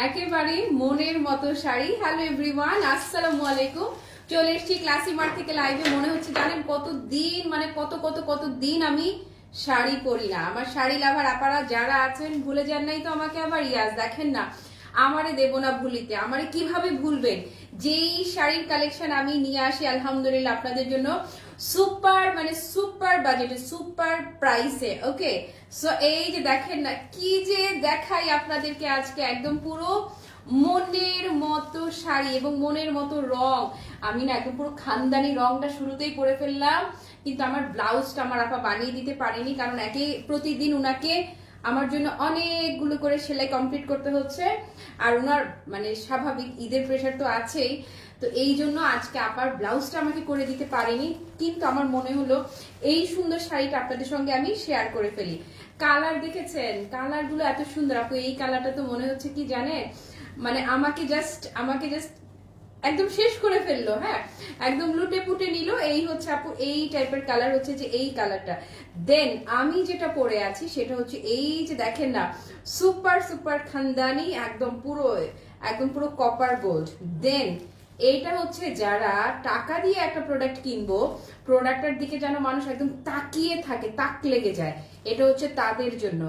একেবারে মনের মতো শাড়ি। হ্যালো এভরিওয়ান, আসসালামু আলাইকুম। চলে এসেছি ক্লাসি মার্ট থেকে লাইভে। মনে হচ্ছে জানেন কতদিন মানে কত দিন আমি শাড়ি পরি না। আমার শাড়ি লাভার আপারা যারা আছেন ভুলে যান নাই তো আমাকে। আবার ইয়াস দেখেন না, আমারে দেব না ভুলিতে, আমারে কিভাবে ভুলবেন? যেই শাড়ির কালেকশন আমি নিয়ে আসি আলহামদুলিল্লাহ আপনাদের জন্য সুপার মানে সুপার বাজেটে, সুপার প্রাইসে। ওকে, সো এই যে দেখেন না কি যে দেখাই আপনাদেরকে আজকে, একদম পুরো মনের মতো শাড়ি এবং মনের মতো রং। আমি না একদম পুরো খানদানি রংটা শুরুতেই করে ফেললাম, কিন্তু আমার ব্লাউজটা আমার আপা বানিয়ে দিতে পারেনি, কারণ একে প্রতিদিন উনাকে আমার জন্য অনেকগুলো করে সেলাই কমপ্লিট করতে হচ্ছে। আর ওনার মানে স্বাভাবিক ঈদের প্রেশার তো আছেই, তো এই জন্য আজকে আপার ব্লাউজটা আমাকে করে দিতে পারেনি। কিন্তু আমার মনে হলো এই সুন্দর শাড়িটা আপনাদের সঙ্গে আমি শেয়ার করে ফেলি। কালার দেখেছেন, কালার গুলো এত সুন্দর। আপু এই কালারটা তো মনে হচ্ছে কি জানে, মানে আমাকে জাস্ট একদম শেষ করে ফেললো। হ্যাঁ, একদম লুটে পুটে নিল। এই হচ্ছে আপু এই টাইপের কালার হচ্ছে যে এই কালারটা। দেন আমি যেটা পরে আছি সেটা হচ্ছে এই যে দেখেন না, সুপার সুপার খানদানি, একদম পুরো কপার গোল্ড। দেন এইটা হচ্ছে যারা টাকা দিয়ে একটা প্রোডাক্ট কিনবো, প্রোডাক্টের দিকে যেন মানুষ একদম তাকিয়ে থাকে, তাক লেগে যায়, এটা হচ্ছে তাদের জন্য।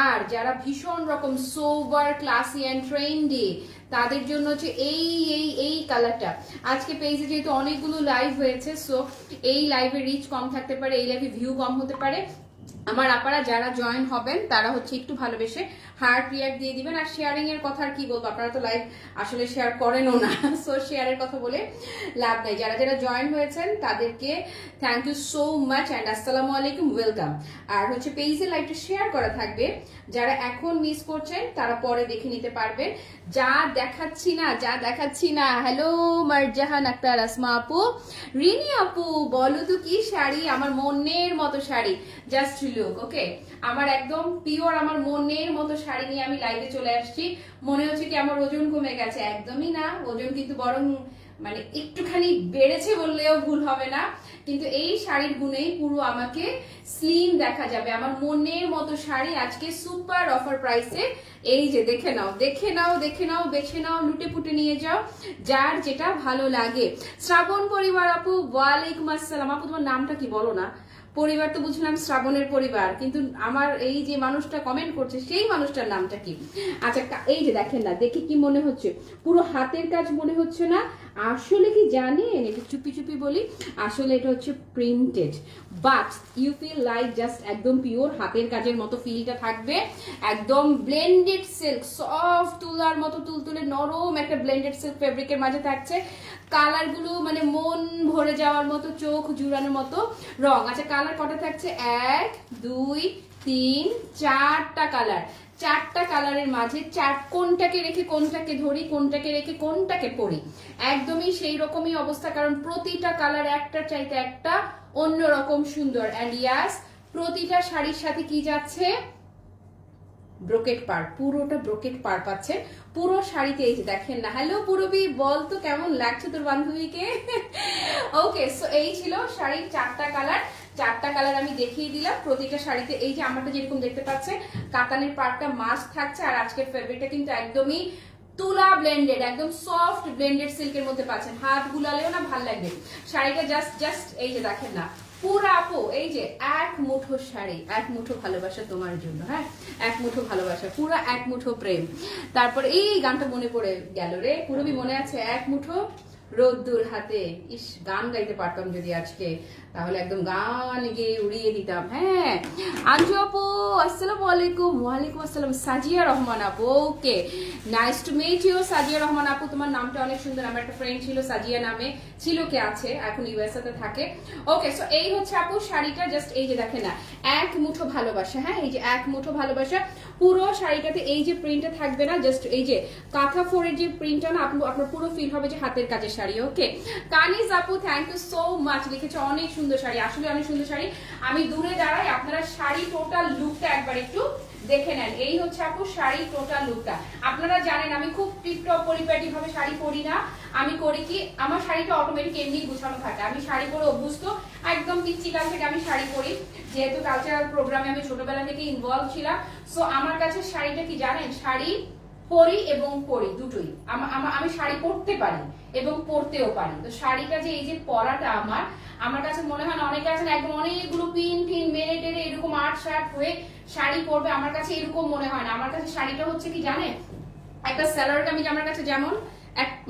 আর যারা ভীষণ রকম সোবার ক্লাসি অ্যান্ড ট্রেন্ডি, তাদের জন্য হচ্ছে এই কালারটা। আজকে পেজে যেহেতু অনেকগুলো লাইভ হয়েছে, সো এই লাইভে রিচ কম থাকতে পারে, এই লাইভে ভিউ কম হতে পারে। আমার আপারা যারা জয়েন হবেন তারা হচ্ছে একটু ভালোবেসে হার্ট রিয়াক্ট দিয়ে দিবেন। আর শেয়ারিং এর কথা আর কি বলবো, আপনারা তো লাইভ আসলে শেয়ার করেনও না, সো শেয়ারের কথা বলে লাভ নাই। যারা যারা জয়েন হয়েছেন তাদেরকে thank you so much and আসসালামু আলাইকুম, ওয়েলকাম। আর হচ্ছে পেজে লাইভটা শেয়ার করা থাকবে, যারা এখন মিস করছেন তারা পরে দেখে নিতে পারবেন। যা দেখাচ্ছি না হ্যালো মারজাহান আক্তার, আসমা আপু, রিনি আপু, বলো তো কি শাড়ি, আমার মনের মতো শাড়ি, জাস্ট লুক। ওকে, আমার একদম পিওর আমার মনের মতো শাড়ি নিয়ে আমি লাইভে চলে আসছি। মনে হচ্ছে কি আমার ওজন কমে গেছে, একদমই না। ওজন কিন্তু বরং মানে একটুখানি বেড়েছে বললেও ভুল হবে না। কিন্তু এই শাড়ির গুণেই পুরো আমাকে স্লিম দেখা যাবে। আমার মনের মতো শাড়ি আজকে সুপার অফার প্রাইসে। এই যে দেখে নাও, বেছে নাও, লুটে পুটে নিয়ে যাও, যার যেটা ভালো লাগে। শ্রাবণ পরিবার আপু, ওয়ালাইকুম আসসালাম। আপু তোমার নামটা কি বলো না? পরিবার তো বুঝলাম শ্রাবণের পরিবার, কিন্তু আমার এই যে মানুষটা কমেন্ট করছে সেই মানুষটার নামটা কি? আচ্ছা, এই যে দেখেন না, দেখে কি মনে হচ্ছে? পুরো হাতের কাজ মনে হচ্ছে না? আসলে কি জানেন, এটা চুপি বলি, আসলে এটা হচ্ছে printed, but you feel like just একদম পিওর হাতের কাজের মতো ফিলটা থাকবে। একদম ব্লেন্ডেড সিল্ক, সফট তুলার মতো তুলতুলে নরম একটা ব্লেন্ডেড সিল্ক ফেব্রিকের মাঝে থাকছে। কালার গুলো মানে মন ভরে যাওয়ার মতো, চোখ জুড়ানোর মতো রং। আচ্ছা, কালার কটা থাকছে? 1 2 3 4টা কালার। 4টা কালারের মাঝে কোনটাকে রেখে কোনটাকে ধরি, কোনটাকে রেখে কোনটাকে পরি, একদমই সেই রকমই অবস্থা। কারণ প্রতিটা কালার একটার চাইতে একটা অন্যরকম সুন্দর। অ্যান্ড ইয়াস, প্রতিটা শাড়ির সাথে কি যাচ্ছে? ব্রোকেট পার, পুরোটা ব্রোকেট পার পাচ্ছেন পুরো শাড়িতে। এই যে দেখেন না, হ্যালো পুরবি, বল তো কেমন লাগছে তোর বান্ধবীকে? ওকে, সো এই ছিল শাড়ির 4টা কালার। 4টা কালার আমি দেখিয়ে দিলাম প্রতিটা শাড়িতে। এই যে আমারটা যেরকম দেখতে পাচ্ছেন, কাতানের পার্টটা মাস্ট থাকছে। আর আজকের ফেব্রিকটা কিন্তু একদমই তুলা ব্লেন্ডেড, একদম সফট ব্লেন্ডেড সিল্কের মধ্যে পাচ্ছেন। হাত বুলালেও না ভাল লাগবে শাড়িটা। জাস্ট এই যে দেখেন না, পুরা আপু এই যে এক মুঠো শাড়ি, এক মুঠো ভালোবাসা তোমার জন্য। হ্যাঁ, এক মুঠো ভালোবাসা, পুরা এক মুঠো প্রেম। তারপর এই গানটা মনে পড়ে গেল রে, পুরোবি মনে আছে? এক মুঠো রোদ্দুর হাতে। ইস, গান গাইতে পারতাম যদি আজকে, তাহলে একদম গান গিয়ে উড়িয়ে দিতাম। হ্যাঁ, আঞ্জু আপু আসসালামু আলাইকুম। ওয়ালাইকুম আসসালাম। সাজিয়া রহমান আপু, ওকে, নাইস টু মিট ইউ সাজিয়া রহমান আপু। তোমার নামটা অনেক সুন্দর। আমার একটা ফ্রেন্ড ছিল সাজিয়া নামে, ছিল কে আছে, এখন ইউএসএ তে থাকে। ওকে, সো এই হচ্ছে আপু শাড়িটা। জাস্ট এই যে দেখেন না, এক মুঠো ভালোবাসা। হ্যাঁ, এই যে এক মুঠো ভালোবাসা পুরো শাড়িটাতে। এই যে প্রিন্টটা থাকবে না, জাস্ট এই যে কাঁথা ফোরের যে প্রিন্টটা না, আপনার পুরো ফিল হবে যে হাতের কাজের শাড়ি। ওকে, কানিজ আপু থ্যাংক ইউ সো মাচ, লিখেছে অনেক সুন্দর শাড়ি। আসলে অনেক সুন্দর শাড়ি। আমি দূরে দাঁড়াই, আপনারা শাড়ি টোটাল লুকটা একবার একটু দেখে নেন। এই হচ্ছে আপু শাড়ি টোটাল লুকটা। আপনারা জানেন আমি খুব টিপটপ পরিপাটি ভাবে শাড়ি পরি না। আমি করি কি, আমার শাড়িটা অটোমেটিক এমনি গুছানো থাকে। আমি শাড়ি পরে অভ্যস্ত, একদম পিচ্চিকাল থেকে আমি শাড়ি পরি, যেহেতু কালচারাল প্রোগ্রামে আমি ছোটবেলা থেকে ইনভলভ ছিলাম। সো আমার কাছে শাড়িটা কি জানেন, শাড়ি পরি এবং পরি দুটোই। আমি শাড়ি পরতে পারি এবং পরতেও পারি। তো শাড়িটা যে এই যে পরাটা আমার কাছে মনে হয় না অনেকে আছেন একদম অনেকগুলো পিন টিন মেরে টেরে এরকম আর্ট শার্ট হয়ে শাড়ি পরবে, আমার কাছে এরকম মনে হয় না। আমার কাছে শাড়িটা হচ্ছে কি জানেন, একটা সালোয়ার কামিজ আমার কাছে যেমন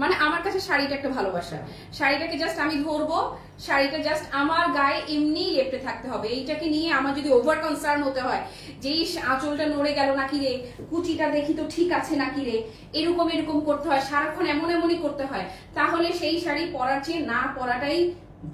মানে আমার কাছে শাড়িটা একটা ভালোবাসা। শাড়িটাকে জাস্ট আমি ধরবো, শাড়িটা জাস্ট আমার গায়ে এমনি লেপটে থাকতে হবে। এইটাকে নিয়ে আমার যদি ওভার কনসার্ন হতে হয় যে আঁচলটা নড়ে গেল নাকি রে, কুচিটা দেখি তো ঠিক আছে নাকি রে, এরকম করতে হয়, সারাক্ষণ এমনই করতে হয়, তাহলে সেই শাড়ি পরার চেয়ে না পরাটাই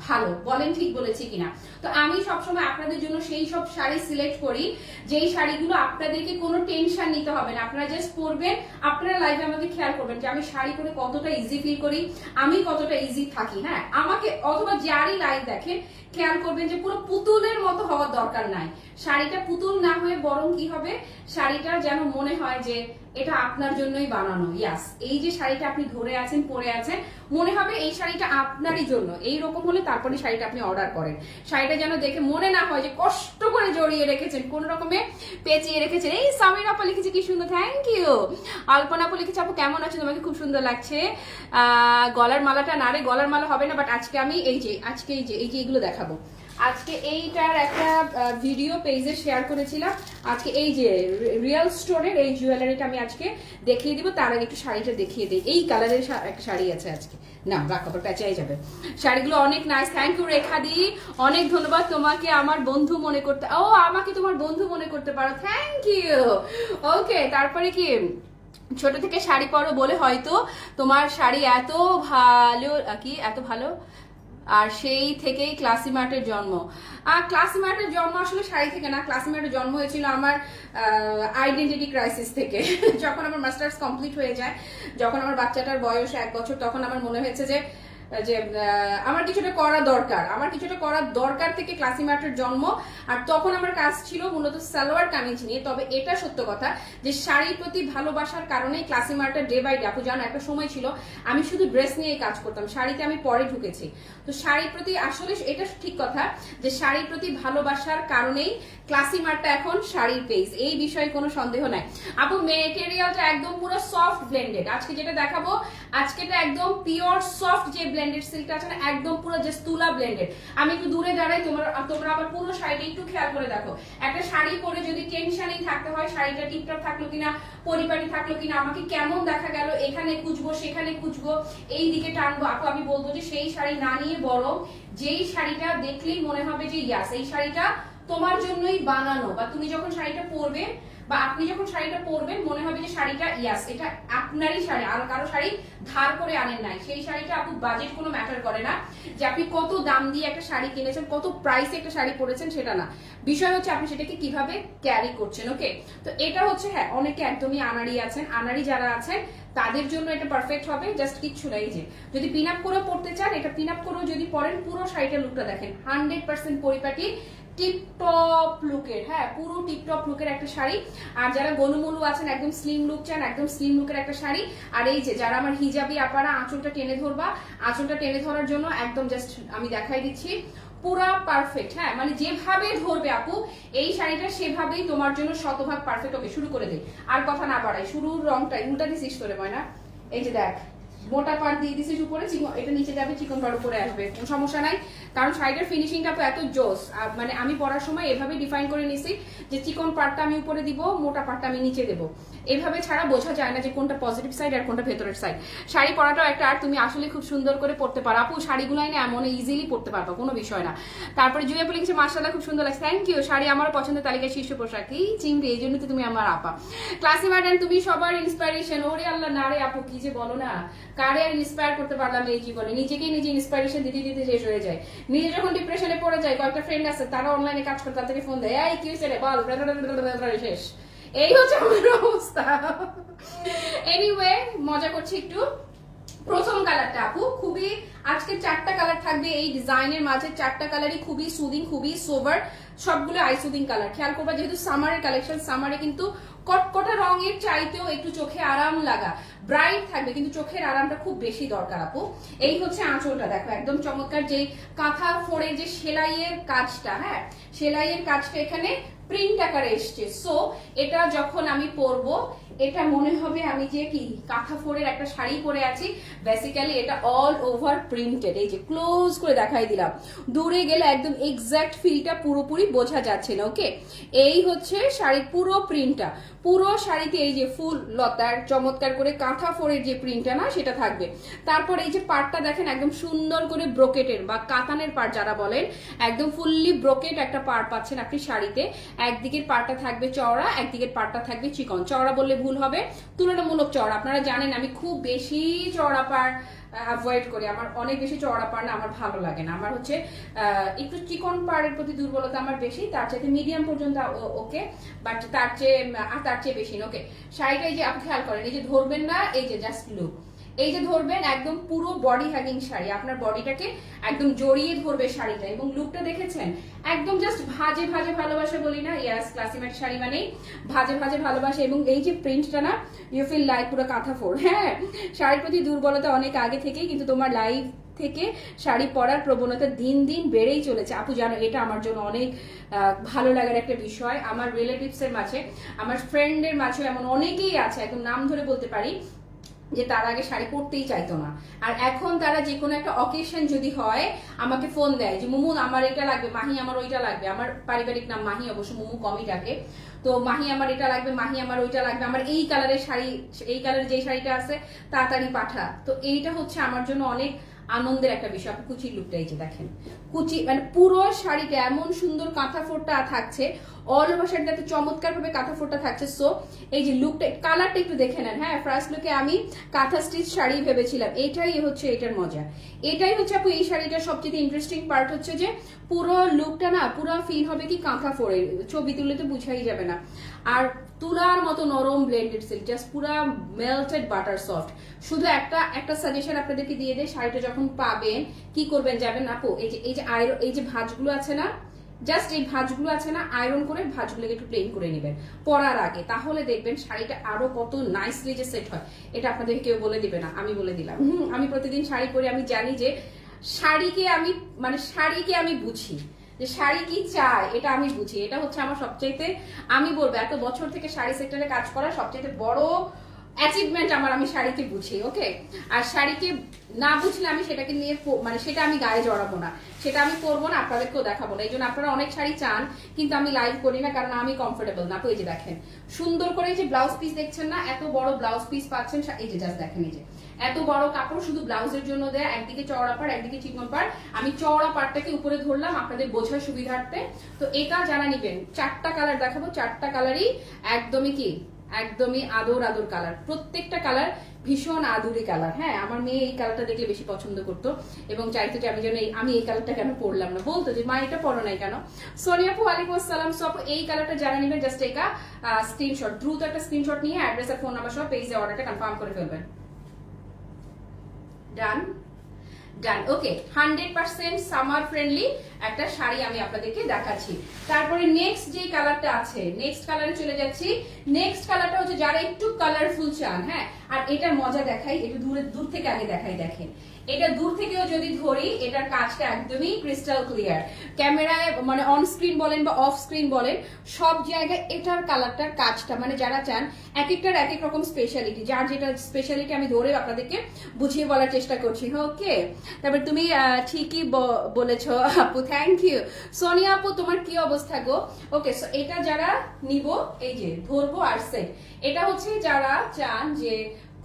ভালো। বলেন ঠিক বলেছি কিনা? তো আমি সবসময় আপনাদের জন্য সেই সব শাড়ি সিলেক্ট করি যেই শাড়িগুলো আপনাদেরকে কোনো টেনশন নিতে হবে না, আপনারা জাস্ট পরবেন। আপনারা লাইফে আমাকে খেয়াল করবেন যে আমি শাড়ি পরে কতটা ইজি ফিল করি, আমি কতটা ইজি থাকি। হ্যাঁ, আমাকে অথবা যারই লাইফ দেখেন খেয়াল করবেন যে পুরো পুতুলের মতো হওয়ার দরকার নাই। শাড়িটা পুতুল না হয়ে বরং কি হবে, শাড়িটা যেন মনে হয় যে এটা আপনার জন্যই বানানো। ইয়াস, এই যে শাড়িটা আপনি ধরে আছেন পরে আছেন, মনে হবে এই শাড়িটা আপনারই জন্য। এইরকম হলে তারপরে শাড়িটা আপনি অর্ডার করেন। শাড়িটা যেন দেখে মনে না হয় যে কষ্ট করে জড়িয়ে রেখেছেন, কোন রকমে পেঁচিয়ে রেখেছেন। এই সামির আপা লিখেছে কি সুন্দর, থ্যাংক ইউ। আলপনা আপু লিখেছে আপু কেমন আছো, তোমাকে খুব সুন্দর লাগছে। গলার মালাটা না রে, গলার মালা হবে না, বাট আজকে আমি এই যে এগুলো দেখাবো। আজকে এইটার একটা ভিডিও পেজে শেয়ার করেছিলাম। আজকে এই যে রিয়েল স্টোরের এই জুয়েলারিটা আমি আজকে দেখিয়ে দিব। তার আগে একটু শাড়িটা দেখিয়ে দিই। এই কালারের একটা শাড়ি আছে আজকে, না রাখাবার প্যাচাই যাবে। শাড়িগুলো অনেক নাইস, থ্যাংক ইউ রেখা দি, অনেক ধন্যবাদ তোমাকে আমার বন্ধু মনে করতে। ও আমাকে তোমার বন্ধু মনে করতে পারো, থ্যাংক ইউ। ওকে, তারপরে কি ছোট থেকে শাড়ি পরো বলে হয়তো তোমার শাড়ি এত ভালো, কি এত ভালো, আর সেই থেকেই ক্লাসি মার্টের জন্ম। ক্লাসি মার্টের জন্ম আসলে শাড়ি থেকে না, ক্লাসি মার্টের জন্ম হয়েছিল আমার আইডেন্টিটি ক্রাইসিস থেকে। যখন আমার মাস্টার্স কমপ্লিট হয়ে যায়, যখন আমার বাচ্চাটার বয়স 1 বছর, তখন আমার মনে হয়েছে যে আমার কিছুটা করা দরকার থেকে ক্লাসি মার্টের জন্ম। আর তখন আমার কাজ ছিল মূলত সালোয়ার কামিজ নিয়ে। তবে এটা সত্য কথা যে শাড়ির প্রতি ভালোবাসার কারণেই ক্লাসি মার্টের ডে বাই ডে, আপু জানো একটা সময় ছিল আমি শুধু ড্রেস নিয়ে কাজ করতাম, শাড়িতে আমি পরে ঢুকেছি। তো শাড়ির প্রতি আসলে এটা ঠিক কথা যে শাড়ির প্রতি ভালোবাসার কারণেই ক্লাসি মার্টটা এখন শাড়ির পেজ, এই বিষয়ে কোনো সন্দেহ নাই। আপু মেটেরিয়ালটা একদম পুরো সফট ব্লেন্ডেড। আজকে যেটা দেখাবো আজকেটা একদম পিওর সফট যে ব্লেন্ডেড সিল্কটা আছে না, একদম পুরো জাস্ট তুলা ব্লেন্ডেড। আমি একটু দূরে দাঁড়াই, তোমরা আবার পুরো শাড়িটা একটু খেয়াল করে দেখো। একটা শাড়ি পরে যদি টেনশনেই থাকতে হয় শাড়িটা টিপটপ থাকলো কিনা, পরিপাটি থাকলো কিনা, আমাকে কেমন দেখা গেল, এখানে খুঁজবো সেখানে খুঁজবো, এই দিকে টানবো, আপু আমি বলবো যে সেই শাড়ি না নিয়ে বরং যেই শাড়িটা দেখলেই মনে হবে যে ইয়াস এই শাড়িটা তোমার জন্যই বানানো, বা তুমি যখন শাড়িটা পরবে বা আপনি যখন শাড়িটা পরবেন মনে হবে যে শাড়িটা ইয়াস এটা আপনারই শাড়ি, আর কারো শাড়ি ধার করে আনেন নাই। সেই শাড়িটা আপু বাজেট কোনো ম্যাটার করে না, যে আপনি কত দাম দিয়ে একটা শাড়ি কিনেছেন, কত প্রাইসে একটা শাড়ি পরেছেন সেটা না, বিষয় হচ্ছে আপনি সেটাকে কিভাবে ক্যারি করছেন। ওকে, তো এটা হচ্ছে হ্যাঁ অনেকে একদমই আনাড়ি আছেন, আনাড়ি যারা আছেন তাদের জন্য এটা পারফেক্ট হবে। জাস্ট কিচ্ছু নাই, যে যদি পিন আপ করেও পড়তে চান এটা পিন আপ করেও যদি পরেন, পুরো শাড়িটার লুকটা দেখেন 100% পরিপাটি টিপটপ লুকের। হ্যাঁ, পুরো টিপটপ লুকের একটা শাড়ি। আর যারা গোলুমলু আছেন একদম স্লিম লুক চান, একদম স্লিম লুকের একটা শাড়ি। আর এই যে যারা আমার হিজাবি আপারা আঁচলটা টেনে ধরবা, আঁচলটা টেনে ধরার জন্য একদম জাস্ট আমি দেখাই দিচ্ছি পুরা পারফেক্ট। হ্যাঁ, মানে যেভাবে ধরবে আপু এই শাড়িটা সেভাবেই তোমার জন্য শতভাগ পারফেক্ট। ওকে, শুরু করে দেই, আর কথা না বাড়াই। শুরুর রংটা উল্টা দিছিস তোরে ময়না, এই যে দেখ মোটা পাট দিয়ে দিছিস উপরে, এটা নিচে যাবে, চিকন পাট উপরে আসবে, কোনো সমস্যা নাই। কারণ শাড়িটার ফিনিশিংটা এত জোস, মানে আমি পরার সময় এভাবে ডিফাইন করে নিছি যে চিকন পাটটা আমি উপরে দিব, মোটা পাটটা আমি নিচে দেবো। এভাবে ছাড়া বোঝা যায় না যে কোনটা পজিটিভ সাইড আর কোনটা ভেতরের সাইড। শাড়ি পরাটাও একটা আর তুমি আসলে খুব সুন্দর করে পড়তে পারো আপু, শাড়িগুলাই না এমন ইজিলি পড়তে পারবা, কোনো বিষয় না। তারপরে জুয়ে বলে কিছু মাশাআল্লাহ খুব সুন্দর লাগছে, থ্যাংক ইউ। শাড়ি আমার পছন্দের তালিকায় শীর্ষ পোশাক, এই চিংড়ি, এই জন্য তো তুমি আমার আপা। ক্লাসি ম্যাডাম তুমি সবার ইন্সপিরেশন। ওরে আল্লাহ না রে আপু, কি যে বলো না, কারে আর ইন্সপায়ার করতে পারলাম এই জীবনে, নিজেকেই নিজে ইন্সপিরেশন দিতে দিতে শেষ হয়ে যায়। নিজে যখন ডিপ্রেশনে পড়ে যায়, কয়েকটা ফ্রেন্ড আছে তারা অনলাইনে কাজ করে, তাদেরকে ফোন দেয়, এই কি হয়েছে রে বল, শেষ। এই হচ্ছে আমাদের অবস্থা। এনিওয়ে, মজা করছি একটু। প্রথম কালারটা আপু খুবই, আজকে 4টা কালার থাকবে এই ডিজাইনের মাঝে, 4টা কালারই খুবই সুদিং, খুবই সোবার, সবগুলো আই সুদিং কালার। খেয়াল করবা যেহেতু সামারের কালেকশন, সামারে কিন্তু কটকটা রঙের চাইতেও একটু চোখে আরাম লাগা ব্রাইট থাকবে, কিন্তু চোখের আরামটা খুব বেশি দরকার আপু। এই হচ্ছে আঁচলটা দেখো, একদম চমৎকার যে কাঁথা ফোড়ে যে সেলাইয়ের কাজটা, হ্যাঁ সেলাইয়ের কাজটা এখানে প্রিন্ট আকারে এসছে। সো এটা যখন আমি পরবো এটা মনে হবে আমি যে কি কাঁথা ফোরের একটা শাড়ি পরে আছি। বেসিক্যালি এটা অল ওভার প্রিন্টেড। এই যে ক্লোজ করে দেখাই দিলাম, দূরে গেলে একদম এক্সাক্ট ফিলটা পুরোপুরি বোঝা যাচ্ছে না। ওকে, এই হচ্ছে শাড়ির পুরো প্রিন্টটা। পুরো শাড়িতে এই যে ফুল লতার চমৎকার করে কাঁথা ফোরের যে প্রিন্টটা না সেটা থাকবে। তারপর এই যে পার্টটা দেখেন একদম সুন্দর করে ব্রোকেটের বা কাতানের পার্ট যারা বলেন, একদম ফুললি ব্রোকেট একটা পার্ট পাচ্ছেন আপনি শাড়িতে। একদিকের পার্টটা থাকবে চওড়া, একদিকের পার্টটা থাকবে চিকন। চওড়া বললে ভুল হবে, তুলনামূলক চওড়া। আপনারা জানেন আমি খুব বেশি চওড়া পাড় অ্যাভয়েড করি, আমার অনেক বেশি চওড়া পাড় না আমার ভালো লাগে না। আমার হচ্ছে একটু চিকন পাড়ের প্রতি দুর্বলতা আমার বেশি, তার চাইতে মিডিয়াম পর্যন্ত ওকে, বাট তার চেয়ে বেশি না। ওকে, শাড়িটা এই যে আপনি খেয়াল করেন, এই যে ধরবেন না, এই যে জাস্ট লুক, এই যে ধরবেন একদম পুরো বডি হ্যাগিং শাড়ি, আপনার বডিটাকে একদম জড়িয়ে ধরবে শাড়িটা। এবং লুকটা দেখেছেন একদম জাস্ট ভাজে ভাজে ভালোবাসা বলি না, ইয়াস ক্লাসিমেট শাড়ি মানেই ভাজে ভাজে ভালোবাসা। এবং এই যে প্রিন্টটা না, ইউ ফিল লাইক পুরো কাঁথা ফোর। হ্যাঁ, শাড়ির প্রতি দুর্বলতা অনেক আগে থেকেই, কিন্তু তোমার লাইফ থেকে শাড়ি পরার প্রবণতা দিন দিন বেড়েই চলেছে। আপু জানো এটা আমার জন্য অনেক ভালো লাগার একটা বিষয়। আমার রিলেটিভসের মাঝে, আমার ফ্রেন্ডের মাঝে এমন অনেকেই আছে, একদম নাম ধরে বলতে পারি, যে তার আগে শাড়ি পরতেই চাইতো না, আর এখন তারা যে কোনো একটা অকেশন যদি হয় আমাকে ফোন দেয় যে মুমু আমার এটা লাগবে, মাহি আমার ওইটা লাগবে। আমার পারিবারিক নাম মাহি, অবশ্য মুমু কমই ডাকে। তো মাহি আমার এটা লাগবে, মাহি আমার ওইটা লাগবে, আমার এই কালারের শাড়ি, এই কালারের যে শাড়িটা আছে তাড়াতাড়ি পাঠা। তো এইটা হচ্ছে আমার জন্য অনেক আনন্দের একটা বিষয়। আপনি কুচির লুকটা এই যে দেখেন, কুচি মানে পুরো শাড়িটা এমন সুন্দর কাঁথা ফোরটা থাকছে, অল ওভার শাড়িটাতে চমৎকার ভাবে কাঁথা ফোরটা থাকছে। সো এই যে লুকটা, কালারটা একটু দেখে নেন। হ্যাঁ, ফার্স্ট লুকে আমি কাঁথা স্টিচ শাড়ি ভেবেছিলাম, এটাই হচ্ছে এটার মজা। এটাই হচ্ছে আপু এই শাড়িটার সবচেয়ে ইন্টারেস্টিং পার্ট হচ্ছে যে পুরো লুকটা না পুরো ফিল হবে কি কাঁথা ফোরের, ছবি তুললে তো বুঝাই যাবে না। আর তুলার মতো নরম ব্লেন্ডেড সিল্ক, জাস্ট পুরা মেল্টেড বাটার সফট। শুধু একটা সাজেশন আপনাদেরকে দিয়ে দেয়, শাড়িটা যখন পাবেন কি করবেন যাবেন আপু, এই যে ভাঁজগুলো আছে না, জাস্ট এই ভাঁজগুলো আছে না, আয়রন করে ভাঁজগুলোকে একটু প্লেন করে নেবেন পরার আগে, তাহলে দেখবেন শাড়িটা আরো কত নাইসলি যে সেট হয়। এটা আপনাদের কেউ বলে দিবে না, আমি বলে দিলাম। আমি প্রতিদিন শাড়ি পরে আমি জানি যে শাড়িকে আমি বুঝি, যে শাড়ি কি চায় এটা আমি বুঝি। এটা হচ্ছে আমার সবচাইতে, আমি বলবো এত বছর থেকে শাড়ি সেক্টরে কাজ করা সবচাইতে বড় অ্যাচিভমেন্ট আমার, আমি শাড়িকে বুঝি। ওকে, আর শাড়িকে না বুঝলে আমি সেটাকে নিয়ে সেটা আমি গায়ে জড়াবো না, সেটা আমি করবো না, আপনাদেরকেও দেখাবো না। এই জন্য আপনারা অনেক শাড়ি চান কিন্তু আমি লাইভ করি না, কারণ আমি কমফোর্টেবল না। তো এই যে দেখেন সুন্দর করে এই যে ব্লাউজ পিস দেখছেন না, এত বড় ব্লাউজ পিস পাচ্ছেন। এই যে জাস্ট দেখেন, এই যে এত বড় কাপড় শুধু ব্লাউজের জন্য দেয়া, একদিকে চওড়া পাড় একদিকে চিকন পাড়। আমি চওড়া পাড়টাকে উপরে ধরলাম আপনাদের বোঝার সুবিধার্থে। তো এটা যারা নিবেন, 4টা কালার দেখাবো, 4টা কালারই একদমই আদর কালার, প্রত্যেকটা কালার ভীষণ আদুরি কালার। হ্যাঁ, আমার মেয়ে এই কালারটা দেখলে বেশি পছন্দ করতো এবং চাইতো যে আমি এই কালারটা কেন পরলাম না, বলতো যে মা এটা পরো নাই কেন। সোনিয়া আপু ওয়ালাইকুম আসসালাম। সো আপু এই কালারটা যারা নেবেন জাস্ট একটা স্ক্রিনশট, দ্রুত একটা স্ক্রিনশট নিয়ে অ্যাড্রেস আর ফোন নাম্বার সহ পেজে অর্ডারটা কনফার্ম করে ফেলবেন। ডান। ওকে, 100% সামার ফ্রেন্ডলি একটা শাড়ি আমি আপনাদেরকে দেখাচ্ছি। তারপরে নেক্সট যে কালারটা আছে, নেক্সট কালারে চলে যাচ্ছি। নেক্সট কালারটা হচ্ছে যারা একটু কালারফুল চান। হ্যাঁ, আর এটার মজা দেখাই, একটু দূর থেকে আগে দেখাই। দেখেন এটা দূর থেকেও যদি ধরি, এটার কাজটা একদমই ক্রিস্টাল ক্লিয়ার। ক্যামেরায় অন স্ক্রিন বলেন বা অফ স্ক্রিন বলেন, সব জায়গায় এটার কালারটার কাজটা যারা চান, এক একটার এক এক রকম স্পেশালিটি, যার যেটা স্পেশালিটি আমি ধরে আপনাদেরকে বুঝিয়ে বলার চেষ্টা করছি। ওকে, তারপর তুমি ঠিকই বলেছ আপু, থ্যাংক ইউ। সোনিয়া আপু তোমার কি অবস্থা গো? ওকে, সো এটা যারা নিব, এই যে ধরবো আর সেট, এটা হচ্ছে যারা চান যে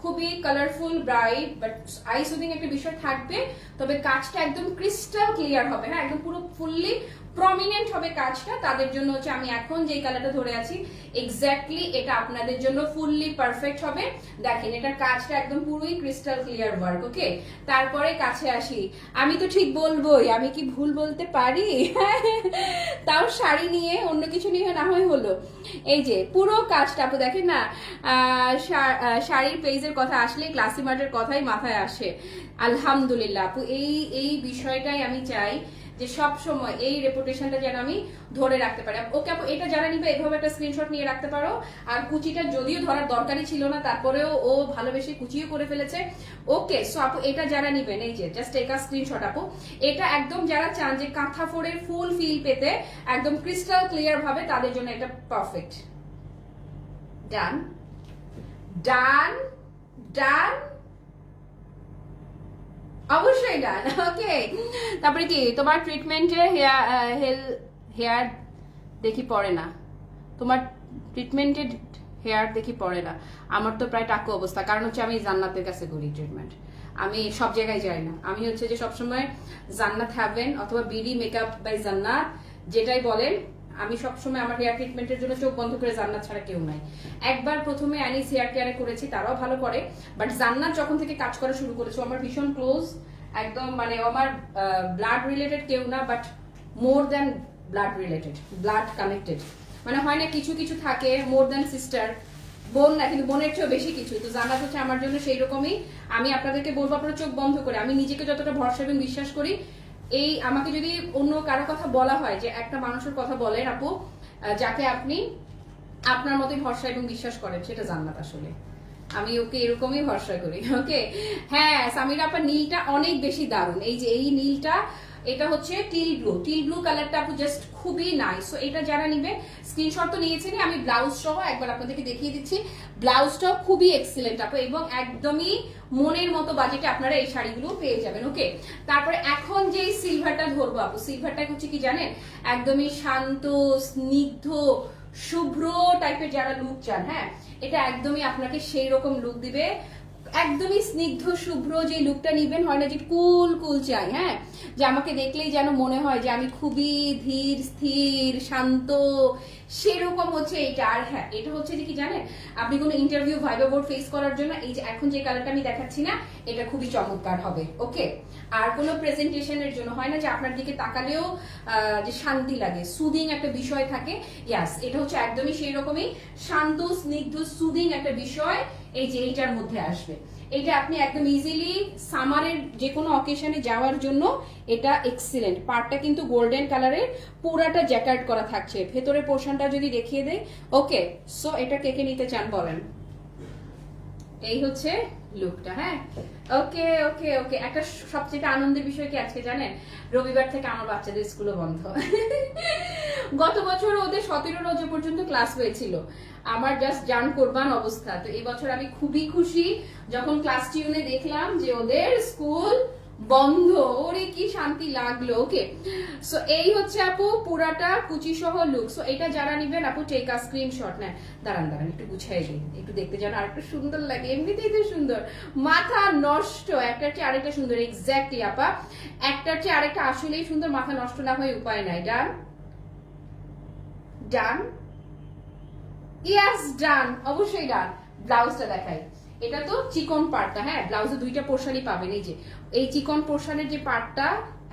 খুবই colourful bright but I soothing একটা বিষয় থাকবে, তবে কাজটা একদম ক্রিস্টাল ক্লিয়ার হবে। হ্যাঁ, একদম পুরো ফুললি প্রমিনেন্ট হবে কাজটা, তাদের জন্য হচ্ছে আমি এখন যে কালারটা ধরে আছি এক্স্যাক্টলি এটা আপনাদের জন্য ফুললি পারফেক্ট হবে। দেখেন এটার কাজটা একদম পুরোই ক্রিস্টাল ক্লিয়ার ওয়ার্ক। ওকে, তারপরে কাছে আসি, আমি তো ঠিক বলবোই, আমি কি ভুল বলতে পারি? তাও শাড়ি নিয়ে, অন্য কিছু নিয়ে না হয় হলো। এই যে পুরো কাজটা আপু দেখেন না, শাড়ির পেজের কথা আসলে ক্লাসি মার্টের কথাই মাথায় আসে। আলহামদুলিল্লাহ আপু, এই বিষয়টাই আমি চাই যে সব সময় এই রেপুটেশনটা যেন আমি ধরে রাখতে পারি। ওকে আপু, এটা যারা নিবে এভাবে একটা স্ক্রিনশট নিয়ে রাখতে পারো। আর কুচিটা যদিও ধরার দরকারই ছিল না, তারপরেও ও ভালোবেসে কুচিও করে ফেলেছে। ওকে, সো আপু এটা যারা নিবেন, এই যে জাস্ট টেক আ স্ক্রিনশট আপু। এটা একদম যারা চান যে কাঁথা ফোড়ের ফুল ফিল পেতে একদম ক্রিস্টাল ক্লিয়ার ভাবে, তাদের জন্য এটা পারফেক্ট। ডান ডান ডান, অবশ্যই ডান। ওকে, তারপরে কি তোমার ট্রিটমেন্টে হেয়ার দেখি পড়ে না, তোমার ট্রিটমেন্টে হেয়ার দেখি পড়ে না। আমার তো প্রায় টাকু অবস্থা, কারণ হচ্ছে আমি জান্নাতের কাছে করি ট্রিটমেন্ট, আমি সব জায়গায় যাই না। আমি হচ্ছে যে সবসময় জান্নাত হ্যাভেন অথবা বিডি মেকআপ বাই জান্নাত যেটাই বলেন, আমি সবসময় আমার হেয়ার ট্রিটমেন্টের জন্য চোখ বন্ধ করে জান্নাত ছাড়া কেউ নাই। একবার প্রথমে অ্যানিস হেয়ার কেয়ারে করেছি, তারাও ভালো করে, বাট জান্নাত যখন থেকে কাজ করা শুরু করেছে আমার ভীষণ ক্লোজ, একদম মানে আমার ব্লাড রিলেটেড কেউ না, but more than blood related, blood connected. মানে হয় না কিছু কিছু থাকে মোর দ্যান সিস্টার, বোন না কিন্তু বোনের চেয়েও বেশি কিছু, তো জান্নাত হচ্ছে আমার জন্য সেই রকমই। আমি আপনাদেরকে বলবো আপনারা চোখ বন্ধ করে, আমি নিজেকে যতটা ভরসা এবং বিশ্বাস করি, এই আমাকে যদি অন্য কারো কথা বলা হয় যে একটা মানুষের কথা বলেন আপু যাকে আপনি আপনার মতোই ভরসা এবং বিশ্বাস করেন, সেটা জান্নাত। আসলে আমি ওকে এরকমই ভরসা করি। ওকে, হ্যাঁ সামিরা আপা নীলটা অনেক বেশি দারুণ। এই যে এই নীলটা, এটা হচ্ছে টিল ব্লু কালারটা আপু জাস্ট খুবই নাইস। সো এটা যারা নিবে স্ক্রিনশট তো নিয়েছেন, আমি ব্লাউজ সহ একবার আপনাদেরকে দেখিয়ে দিচ্ছি। ব্লাউজটাও খুবই এক্সিলেন্ট আপু, এবং একদমই মনের মতো বাজেটে আপনারা এই শাড়িগুলো পেয়ে যাবেন। ওকে, তারপরে এখন যে সিলভারটা ধরবো আপু, সিলভারটা হচ্ছে কি জানেন, একদমই শান্ত স্নিগ্ধ শুভ্র টাইপের যারা লুক চান, হ্যাঁ এটা একদমই আপনাকে সেই রকম লুক দিবে। একদমই স্নিগ্ধ শুভ্র যে লুকটা নিবেন, হয় না যে কুল কুল চাই, হ্যাঁ যে আমাকে দেখলেই যেন মনে হয় যে আমি খুবই ধীর স্থির শান্ত, সেরকম হচ্ছে এটা। আর হ্যাঁ এটা হচ্ছে যে কি জানেন, আপনি কোনো ইন্টারভিউ ভাইবা বোর্ড ফেস করার জন্য এই যে এখন যে কালারটা আমি দেখাচ্ছি না, এটা খুবই চমৎকার হবে। ওকে, আর কোনো প্রেজেন্টেশনের জন্য হয় না যে আপনার দিকে তাকালেও যে শান্তি লাগে, সুদিং একটা বিষয় থাকে, ইয়াস এটা হচ্ছে একদমই সেই রকমই শান্ত স্নিগ্ধ সুদিং একটা বিষয় এই যে এইটার মধ্যে আসবে। এটা আপনি একদম ইজিলি সামারের যে কোনো অকেশনে যাওয়ার জন্য এটা এক্সিলেন্ট। পার্টটা কিন্তু গোল্ডেন কালারের, পুরাটা জ্যাকেট করা থাকছে, ভেতরের পোর্শনটা যদি দেখিয়ে দেয়। ওকে, সো এটা কে কে নিতে চান বলেন। এই হচ্ছে লুকটা, হ্যাঁ ওকে ওকে ওকে। একটা সবচেয়ে আনন্দের বিষয় কি আজকে জানেন, রবিবার থেকে আমার বাচ্চাদের স্কুলও বন্ধ। গত বছর ওদের 17 রোজ পর্যন্ত ক্লাস হয়েছিল, আমার জাস্ট জান কোরবান অবস্থা। তো এই বছর আমি খুবই খুশি যখন ক্লাস টিউনে দেখলাম যে ওদের স্কুল বন্ধ, ওরে কি শান্তি লাগলো। ওকে, সো এই হচ্ছে আপু পুরাটা কুচি সহ লুক। সো এটা যারা নিবেন আপু টেক আ স্ক্রিনশট। না দাঁড়ান দাঁড়ান একটু গুছাই দিই, একটু দেখতে যেন আরেকটু সুন্দর লাগে, এমনিতেই তো সুন্দর, মাথা নষ্ট একটার চেয়ে আরেকটা সুন্দর। এক্স্যাক্টলি আপা, একটার চেয়ে আরেকটা আসলেই সুন্দর, মাথা নষ্ট না হয়ে উপায় নাই। ডান ডান, ইয়েস ডান, অবশ্যই ডান। ব্লাউজটা দেখাই, এটা তো চিকন পার্টটা, হ্যাঁ ব্লাউজে দুইটা পোর্শনই পাবেন। এই যে এই চিকন পোর্শনের যে পার্টটা,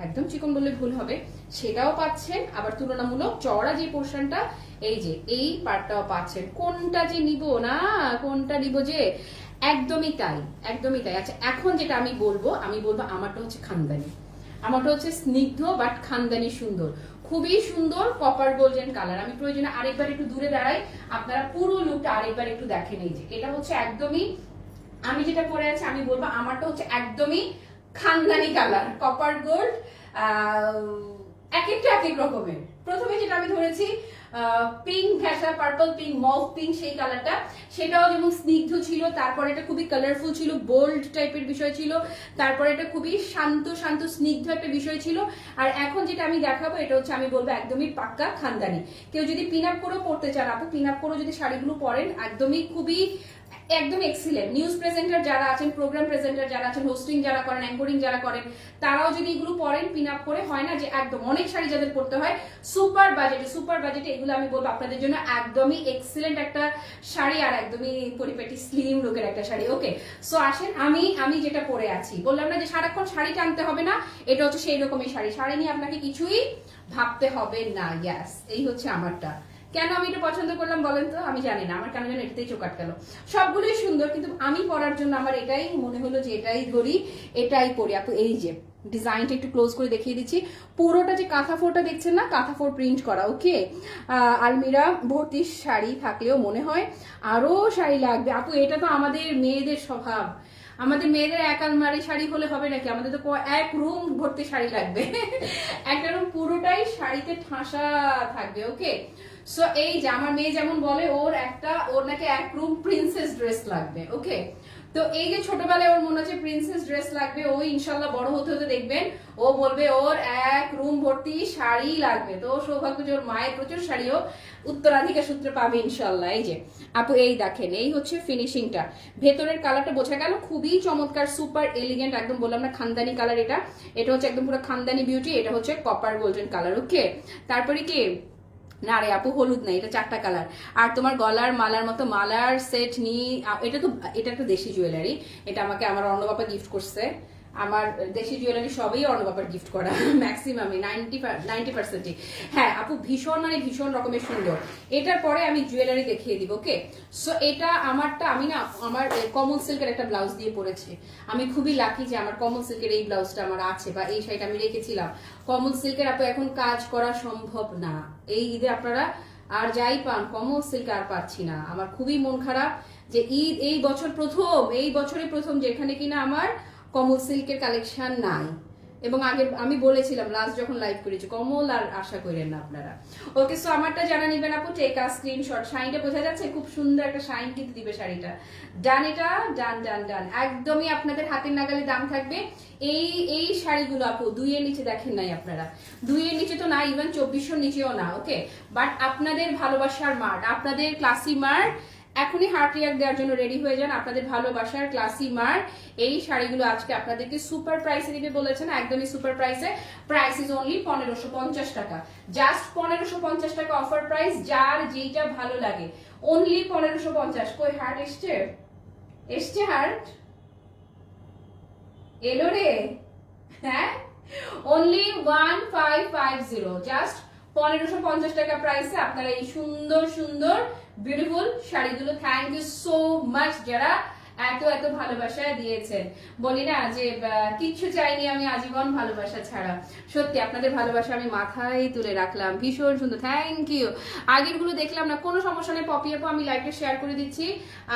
একদম চিকন বললে ভুল হবে, সেটাও পাচ্ছেন, আবার তুলনামূলক চওড়া যে পোর্শনটা এই যে এই পার্টটাও পাচ্ছেন। কোনটা যে নিব না কোনটা নিব যে, একদমই তাই একদমই তাই। আচ্ছা এখন যেটা আমি বলবো আমারটা হচ্ছে খানদানি, আমারটা হচ্ছে স্নিগ্ধ বাট খানদানি সুন্দর, খুবই সুন্দর কপার গোল্ডেন কালার। আমি প্রয়োজনে আরেকবার একটু দূরে দাঁড়াই, আপনারা পুরো লুকটা আরেকবার একটু দেখেন। এই যে এটা হচ্ছে একদমই, আমি যেটা পরে আছি আমি বলবো আমারটা হচ্ছে একদমই খানদানি কালার, কপার গোল্ড, এক একটা এক এক রকমের। প্রথমে যেটা আমি ধরেছি পিঙ্ক ঘেঁষা পার্পল পিঙ্ক মভ পিঙ্ক, সেই কালারটা সেটাও যেমন স্নিগ্ধ ছিল, তারপর এটা খুবই কালারফুল ছিল, বোল্ড টাইপের বিষয় ছিল, তারপর এটা খুবই শান্ত শান্ত স্নিগ্ধ একটা বিষয় ছিল। আর এখন যেটা আমি দেখাবো এটা হচ্ছে আমি বলবো একদমই পাক্কা খানদানি। কেউ যদি পিন আপ করেও পড়তে চান আপু, পিন আপ করেও যদি শাড়িগুলো পরেন একদমই খুবই একদম এক্সিলেন্ট। নিউজ প্রেজেন্টার যারা আছেন, প্রোগ্রাম প্রেজেন্টার যারা আছেন, হোস্টিং যারা করেন, অ্যাঙ্করিং যারা করেন, তারাও যদি এগুলো পরেন পিন আপ করে, হয় না যে একদম অনেক শাড়ি যাদের পড়তে হয় সুপার বাজেটে এগুলো আমি বলবো আপনাদের জন্য একদমই এক্সিলেন্ট একটা শাড়ি, আর একদমই পরিপাটি স্লিম লুকের একটা শাড়ি। ওকে, সো আসেন আমি যেটা পরে আছি, বললাম না যে সারাক্ষণ শাড়ি টানতে হবে না, এটা হচ্ছে সেই রকমই শাড়ি, শাড়ি নিয়ে আপনাকে কিছুই ভাবতে হবে না। ইয়াস এই হচ্ছে আমারটা। কেন আমি এটা পছন্দ করলাম বলেন তো? আমি জানি না, আমার কেন যেন এটাতেই চোখ আটকালো। সবগুলোই সুন্দর, কিন্তু আমি পরার জন্য আমার এটাই মনে হলো যে এটাই ধরি, এটাই পরি আপু। এই যে ডিজাইনটা একটু ক্লোজ করে দেখিয়ে দিচ্ছি, পুরোটা যে কাঁথা ফোরটা দেখছেন না, কাঁথা ফোর প্রিন্ট করা। ওকে, আলমিরা ভর্তি শাড়ি থাকলেও মনে হয় আরো শাড়ি লাগবে আপু। এটা তো আমাদের মেয়েদের স্বভাব, আমাদের মেয়েদের এক আলমারি শাড়ি হলে হবে নাকি, আমাদের তো এক রুম ভর্তি শাড়ি লাগবে। একটা রুম পুরোটাই শাড়িতে ঠাসা থাকবে। ওকে, সো এই যে আমার মেয়ে যেমন বলে ওর নাকি এক রুম প্রিন্সেস ড্রেস লাগবে। ওকে, তো এই যে ছোটবেলায় ওর মনে হচ্ছে প্রিন্সেস ড্রেস লাগবে, ও ইনশাল্লাহ বড় হতে হতে দেখবেন ও বলবে ওর এক রুম ভর্তি শাড়ি লাগবে। তো সৌভাগ্য যে ওর মায়ের প্রচুর শাড়িও উত্তরাধিকার সূত্রে পাবে ইনশাল্লাহ। এই যে আপু এই দেখেন, এই হচ্ছে ফিনিশিংটা, ভেতরের কালারটা বোঝা গেল, খুবই চমৎকার, সুপার এলিগেন্ট, একদম বললাম না খানদানি কালার। এটা হচ্ছে একদম পুরো খানদানি বিউটি। এটা হচ্ছে কপার গোল্ডেন কালার। ওকে, তারপরে কি না রে আপু, হলুদ না, এটা 4টা কালার। আর তোমার গলার মালার মতো মালার সেট নিয়ে, এটা একটা দেশি জুয়েলারি, এটা আমাকে আমার অর্ণবাপা গিফট করছে। আমার দেশি জুয়েলারি সবই অর্ণবাপার গিফট করা, ম্যাক্সিমামই 90%। হ্যাঁ আপু, ভীষণ মানে ভীষণ রকমের সুন্দর। এটার পরে আমি জুয়েলারি দেখিয়ে দিব। ওকে, সো এটা আমারটা, আমি না আমার কমন সিল্কের একটা ব্লাউজ দিয়ে পরেছি। আমি খুবই লাকি যে আমার কমন সিল্কের এই ব্লাউজটা আমার আছে, বা এই শাড়িটা আমি রেখেছিলাম। কমন সিল্কের আপু এখন কাজ করা সম্ভব না, এই ঈদে আপনারা আর যাই পান কমল সিল্ক আর পাচ্ছি না। আমার খুবই মন খারাপ যে ঈদ এই বছরে প্রথম যেখানে কিনা আমার কমল সিল্কের কালেকশন নাই। এবং আগে আমি বলেছিলাম লাস্ট যখন লাইভ করেছি, কমল আর আশা করেন না আপনারা। ওকে, সো আমারটা জানা নিবেন আপু, টেক আ স্ক্রিনশট। শাইনটা বোঝা যাচ্ছে, খুব সুন্দর একটা শাইন কিন্তু দিবে শাড়িটা। ডান, এটা ডান ডান ডান, একদমই আপনাদের হাতের নাগালে দাম থাকবে। এই শাড়িগুলো আপু 2 এর নিচে দেখেন নাই আপনারা, 2 এর নিচে তো না, ইভেন 2400 নিচেও না। ওকে, বাট আপনাদের ভালোবাসার মার্ট, আপনাদের ক্লাসি মার্ট এখনই হার্ট রিয়াক্ট দেওয়ার জন্য রেডি হয়ে যান। আপনাদের ভালোবাসার ক্লাসি মার এই শাড়িগুলো আজকে আপনাদেরকে সুপার প্রাইসে দিবে বলেছেন, একদমই সুপার প্রাইসে। প্রাইস ইজ অনলি 1550 টাকা, জাস্ট 1550 টাকা অফার প্রাইস। যার যেটা ভালো লাগে অনলি 1550। কই হার্ট এসছে হার্ট এলো রে, হ্যাঁ অনলি 1550, জাস্ট 1550 টাকা প্রাইসে আপনারা এই সুন্দর সুন্দর বিউটিফুল শাড়িগুলো। থ্যাংক ইউ সো মাচ যারা এত এত ভালোবাসা দিয়েছেন। বলি না যে কিচ্ছু চাইনি আমি আজীবন ভালোবাসা ছাড়া, সত্যি আপনাদের ভালোবাসা আমি মাথায় তুলে রাখলাম। ভীষণ সুন্দর, থ্যাংক ইউ। আগের গুলো দেখলাম না, কোনো সমস্যা নেই পপি আপু, আমি লাইভটা শেয়ার করে দিচ্ছি,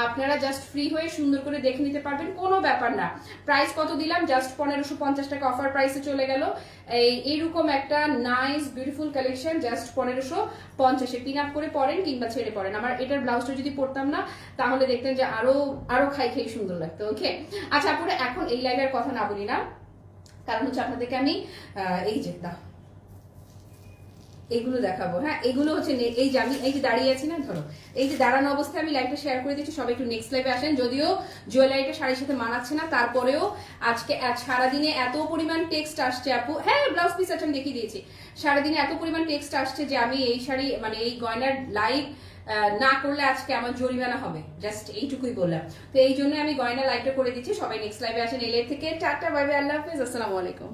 আপনারা জাস্ট ফ্রি হয়ে সুন্দর করে দেখে নিতে পারবেন, কোনো ব্যাপার না। প্রাইস কত দিলাম, জাস্ট 1550 টাকা অফার প্রাইসে চলে গেল। এইরকম একটা নাইস বিউটিফুল কালেকশন জাস্ট 1550-এ পিন আপ করে পরেন কিংবা ছেড়ে পরেন। আমার এটার ব্লাউজটা যদি পরতাম না তাহলে দেখতেন যে আরো খাই সুন্দর লাগতো। ওকে, আচ্ছা আপুরা, এখন এই লাইভের কথা না বলি না, কারণ হচ্ছে আপনাদেরকে আমি এই যে এগুলো দেখাবো। হ্যাঁ, এগুলো হচ্ছে এই যে আমি এই যে দাঁড়িয়ে আছি না, ধরো এই যে দাঁড়ানো অবস্থায় আমি লাইভটা শেয়ার করে দিচ্ছি, সবাই একটু নেক্সট লাইভে আসেন। যদিও জুয়েলারিটা শাড়ির সাথে মানাচ্ছে না, তারপরেও আজকে সারাদিনে এত পরিমাণ টেক্সট আসছে আপু। হ্যাঁ, ব্লাউজ পিস আছে আমি দেখিয়ে দিয়েছি। সারাদিনে এত পরিমাণ টেক্সট আসছে যে আমি এই শাড়ি মানে এই গয়নার লাইভ না করলে আজকে আমার জরিমানা হবে, জাস্ট এইটুকুই বললাম। তো এই জন্য আমি গয়না লাইভটা করে দিচ্ছি। সবাই নেক্সট লাইভে আসেন। এলের থেকে টাটা, বাই বাই, আল্লাহ হাফেজ, আসসালামু আলাইকুম।